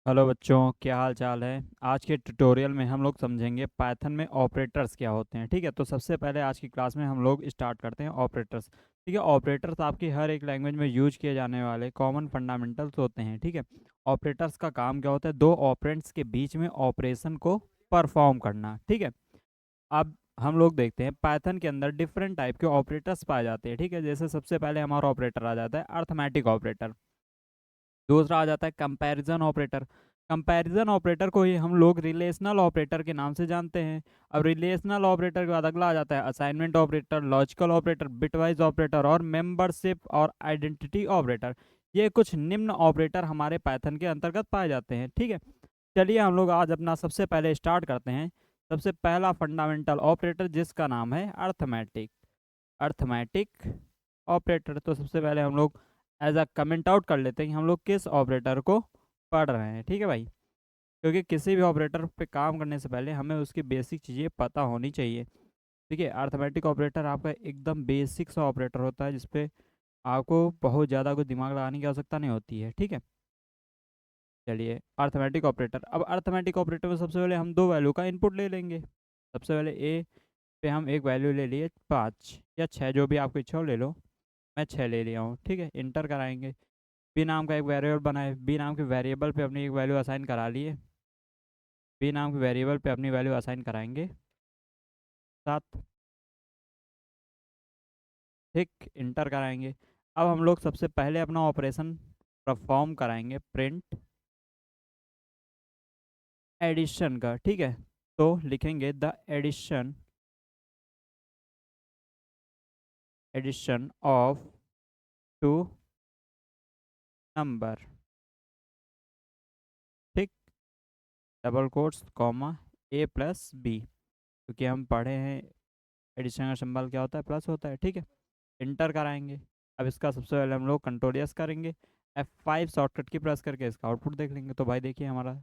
Hello बच्चों, क्या हाल चाल है। आज के ट्यूटोरियल में हम लोग समझेंगे पाइथन में ऑपरेटर्स क्या होते हैं। ठीक है, तो सबसे पहले आज की क्लास में हम लोग स्टार्ट करते हैं ऑपरेटर्स। ठीक है, ऑपरेटर्स आपकी हर एक लैंग्वेज में यूज किए जाने वाले कॉमन फंडामेंटल्स होते हैं। ठीक है, ऑपरेटर्स का काम क्या होता है? दो ऑपरेंड्स के बीच में ऑपरेशन को परफॉर्म करना। ठीक है, अब हम लोग देखते हैं पाइथन के अंदर डिफरेंट टाइप के ऑपरेटर्स पाए जाते हैं। ठीक है, जैसे सबसे पहले हमारा ऑपरेटर आ जाता है अर्थमेटिक ऑपरेटर। दूसरा आ जाता है कंपैरिजन ऑपरेटर। कंपैरिजन ऑपरेटर को ही हम लोग रिलेशनल ऑपरेटर के नाम से जानते हैं। अब रिलेशनल ऑपरेटर के बाद अगला आ जाता है assignment operator, logical operator, bitwise operator और मेंबरशिप और आइडेंटिटी ऑपरेटर। ये कुछ निम्न ऑपरेटर हमारे पाइथन के अंतर्गत पाए जाते हैं। ठीक है, चलिए हम लोग आज अपना सबसे पहले स्टार्ट करते हैं। सबसे पहला फंडामेंटल ऑपरेटर जिसका नाम है अर्थमेटिक। अर्थमेटिक ऑपरेटर, तो सबसे पहले हम लोग एज अ कमेंट आउट कर लेते हैं कि हम लोग किस ऑपरेटर को पढ़ रहे हैं। ठीक है भाई, क्योंकि किसी भी ऑपरेटर पे काम करने से पहले हमें उसकी बेसिक चीज़ें पता होनी चाहिए। ठीक है, अर्थमेटिक ऑपरेटर आपका एकदम बेसिक सा ऑपरेटर होता है जिसपे आपको बहुत ज़्यादा कुछ दिमाग लगाने की आवश्यकता नहीं होती है। ठीक है, चलिए अर्थमेटिक ऑपरेटर। अब अर्थमेटिक ऑपरेटर में सबसे पहले हम दो वैल्यू का इनपुट ले लेंगे। सबसे पहले ए पे हम एक वैल्यू ले लिए 5 या 6, जो भी आपकी इच्छा हो ले लो। मैं 6 ले लिया हूँ। ठीक है, इंटर कराएंगे। बी नाम का एक वेरिएबल बनाए, बी नाम के वेरिएबल पे अपनी एक वैल्यू असाइन करा लिए। बी नाम के वेरिएबल पे अपनी वैल्यू असाइन कराएंगे 7। ठीक, इंटर कराएंगे। अब हम लोग सबसे पहले अपना ऑपरेशन परफॉर्म कराएंगे, प्रिंट एडिशन का। ठीक है, तो लिखेंगे the edition edition of two number. ठीक, double quotes comma A plus B, क्योंकि हम पढ़े हैं एडिशन का सिंबल क्या होता है, प्लस होता है। ठीक है, इंटर कराएंगे। अब इसका सबसे पहले हम लोग कंट्रोल एस करेंगे, F5 शॉर्टकट की प्रेस करके इसका आउटपुट देख लेंगे। तो भाई देखिए हमारा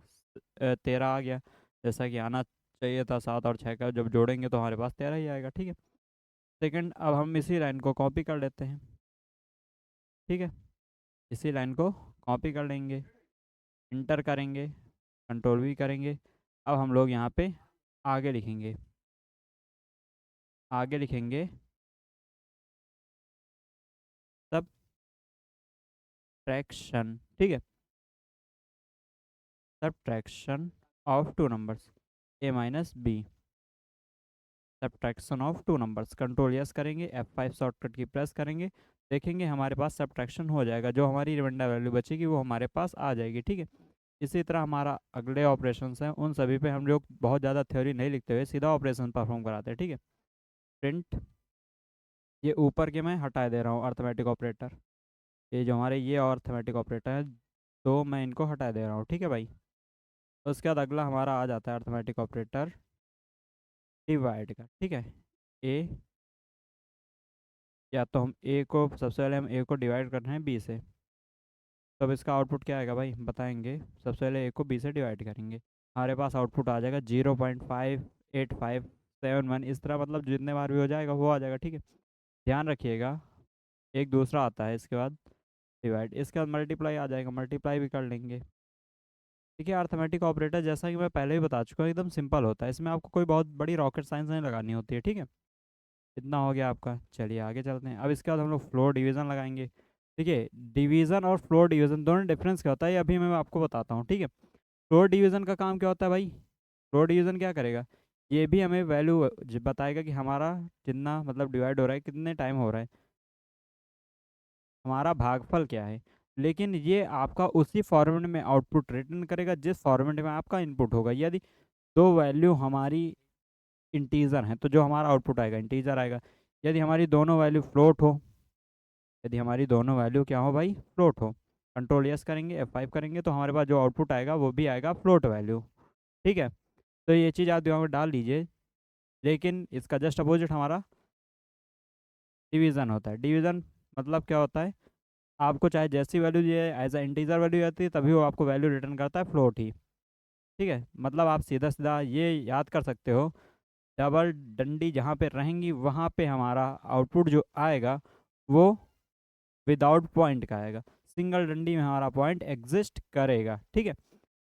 13 आ गया, जैसा कि आना चाहिए था। 7 और 6 का जब जोड़ेंगे तो हमारे पास 13 ही आएगा। ठीक है, सेकंड, अब हम इसी लाइन को कॉपी कर लेते हैं। ठीक है, इसी लाइन को कॉपी कर लेंगे, इंटर करेंगे, कंट्रोल भी करेंगे। अब हम लोग यहाँ पे आगे लिखेंगे, आगे लिखेंगे सब्ट्रैक्शन। ठीक है, subtraction of two numbers A minus B. Subtraction of two numbers, control S करेंगे, F5 शॉर्टकट की प्रेस करेंगे, देखेंगे हमारे पास सब्ट्रैक्शन हो जाएगा। जो हमारी रिमाइंडर वैल्यू बचेगी वो हमारे पास आ जाएगी। ठीक है, इसी तरह हमारा अगले ऑपरेशंस हैं, उन सभी पे हम लोग बहुत ज़्यादा थ्योरी नहीं लिखते हुए सीधा ऑपरेशन परफॉर्म कराते हैं। ठीक है, प्रिंट, ये ऊपर के मैं हटा दे रहा हूँ अर्थमेटिक ऑपरेटर। ये जो हमारे ये और अर्थमेटिक ऑपरेटर है, तो मैं इनको हटा दे रहा हूँ। ठीक है भाई, उसके बाद अगला हमारा आ जाता है अर्थमेटिक ऑपरेटर डिवाइड का। ठीक है, ए, या तो हम ए को सबसे पहले हम ए को डिवाइड कर रहे हैं बी से। तब इसका आउटपुट क्या आएगा भाई बताएंगे। सबसे पहले ए को बी से डिवाइड करेंगे, हमारे पास आउटपुट आ जाएगा 0.5857 इस तरह, मतलब जितने बार भी हो जाएगा वो आ जाएगा। ठीक है, ध्यान रखिएगा एक दूसरा आता है इसके बाद डिवाइड, इसके बाद मल्टीप्लाई आ जाएगा, मल्टीप्लाई भी कर लेंगे। ठीक है, अर्थमेटिक ऑपरेटर जैसा कि मैं पहले ही बता चुका हूँ एकदम सिंपल होता है, इसमें आपको कोई बहुत बड़ी रॉकेट साइंस नहीं लगानी होती है। ठीक है, इतना हो गया आपका। चलिए आगे चलते हैं। अब इसके बाद हम लोग फ्लोर डिवीज़न लगाएंगे। ठीक है, डिवीज़न और फ्लोर डिवीज़न दोनों डिफरेंस क्या होता है ये अभी मैं आपको बताता हूँ। ठीक है, फ्लोर डिवीज़न का काम क्या होता है भाई? फ्लोर डिवीज़न क्या करेगा, ये भी हमें वैल्यू बताएगा कि हमारा कितना मतलब डिवाइड हो रहा है, कितने टाइम हो रहा है, हमारा भागफल क्या है। लेकिन ये आपका उसी फॉर्मेट में आउटपुट रिटर्न करेगा जिस फॉर्मेट में आपका इनपुट होगा। यदि दो वैल्यू हमारी इंटीजर हैं तो जो हमारा आउटपुट आएगा इंटीजर आएगा। यदि हमारी दोनों वैल्यू फ्लोट हो, यदि हमारी दोनों वैल्यू क्या हो भाई, फ्लोट हो, कंट्रोल यस करेंगे, F5 करेंगे, तो हमारे पास जो आउटपुट आएगा वो भी आएगा फ्लोट वैल्यू। ठीक है, तो ये चीज़ आप दिमाग में डाल लीजिए। लेकिन इसका जस्ट अपोजिट हमारा डिवीज़न होता है। डिवीज़न मतलब क्या होता है, आपको चाहे जैसी वैल्यू ये एज अ इंटीजर वैल्यू आती है तभी वो आपको वैल्यू रिटर्न करता है फ्लोट ही। ठीक है, मतलब आप सीधा सीधा ये याद कर सकते हो, डबल डंडी जहाँ पे रहेंगी वहाँ पे हमारा आउटपुट जो आएगा वो विदाउट पॉइंट का आएगा, सिंगल डंडी में हमारा पॉइंट एग्जिस्ट करेगा। ठीक है,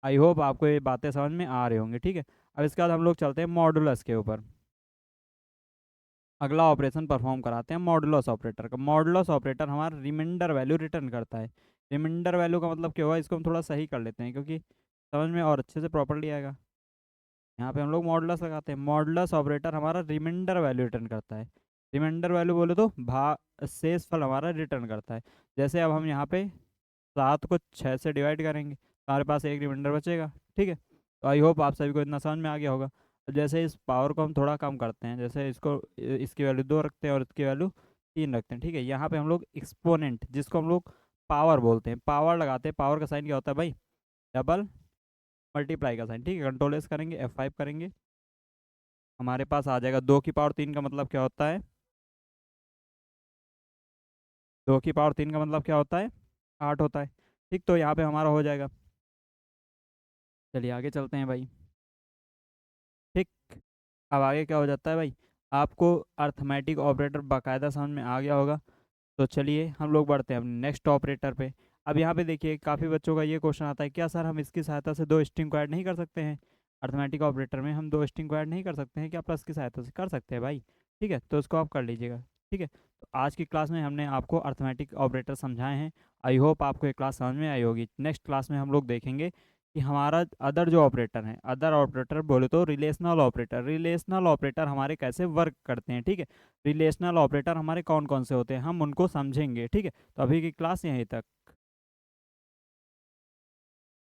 आई होप आपको ये बातें समझ में आ रही होंगी, ठीक है। अब इसके बाद हम लोग चलते हैं मॉडुलस के ऊपर। अगला ऑपरेशन परफॉर्म कराते हैं मॉडुलस ऑपरेटर का। मॉडुलस ऑपरेटर हमारा रिमाइंडर वैल्यू रिटर्न करता है। रिमाइंडर वैल्यू का मतलब क्या हुआ, इसको हम थोड़ा सही कर लेते हैं क्योंकि समझ में और अच्छे से प्रॉपर्ली आएगा। यहाँ पे हम लोग मॉडुलस लगाते हैं। मॉडुलस ऑपरेटर हमारा रिमाइंडर वैल्यू रिटर्न करता है। रिमाइंडर वैल्यू बोले तो शेषफल हमारा रिटर्न करता है। जैसे अब हम यहाँ पे 7 को 6 से डिवाइड करेंगे तो हमारे पास एक रिमाइंडर बचेगा, ठीक है। तो आई होप आप सभी को इतना समझ में आ गया होगा। अब जैसे इस पावर को हम थोड़ा कम करते हैं, जैसे इसको इसकी वैल्यू 2 रखते हैं और इसकी वैल्यू 3 रखते हैं, ठीक है। यहाँ पे हम लोग एक्सपोनेंट, जिसको हम लोग पावर बोलते हैं, पावर लगाते हैं। पावर का साइन क्या होता है भाई, डबल मल्टीप्लाई का साइन, ठीक है। कंट्रोल एस करेंगे, F5 करेंगे, हमारे पास आ जाएगा 2 की पावर 3 का मतलब क्या होता है, 2 की पावर 3 का मतलब क्या होता है, 8 होता है, ठीक। तो यहाँ पे हमारा हो जाएगा। चलिए आगे चलते हैं भाई, ठीक। अब आगे क्या हो जाता है भाई, आपको अर्थमेटिक ऑपरेटर बाकायदा समझ में आ गया होगा। तो चलिए हम लोग बढ़ते हैं अपने नेक्स्ट ऑपरेटर पे। अब यहाँ पे देखिए काफ़ी बच्चों का ये क्वेश्चन आता है, क्या सर हम इसकी सहायता से 2 स्ट्रिंग को ऐड नहीं कर सकते हैं। अर्थमेटिक ऑपरेटर में हम 2 स्ट्रिंग को ऐड नहीं कर सकते हैं क्या, प्लस की सहायता से कर सकते हैं भाई, ठीक है। तो इसको आप कर लीजिएगा, ठीक है। तो आज की क्लास में हमने आपको अर्थमेटिक ऑपरेटर समझाए हैं। आई होप आपको ये क्लास समझ में आई होगी। नेक्स्ट क्लास में हम लोग देखेंगे कि हमारा अदर जो ऑपरेटर है, अदर ऑपरेटर बोले तो रिलेशनल ऑपरेटर, रिलेशनल ऑपरेटर हमारे कैसे वर्क करते हैं, ठीक है। रिलेशनल ऑपरेटर हमारे कौन कौन से होते हैं हम उनको समझेंगे, ठीक है। तो अभी की क्लास यहीं तक।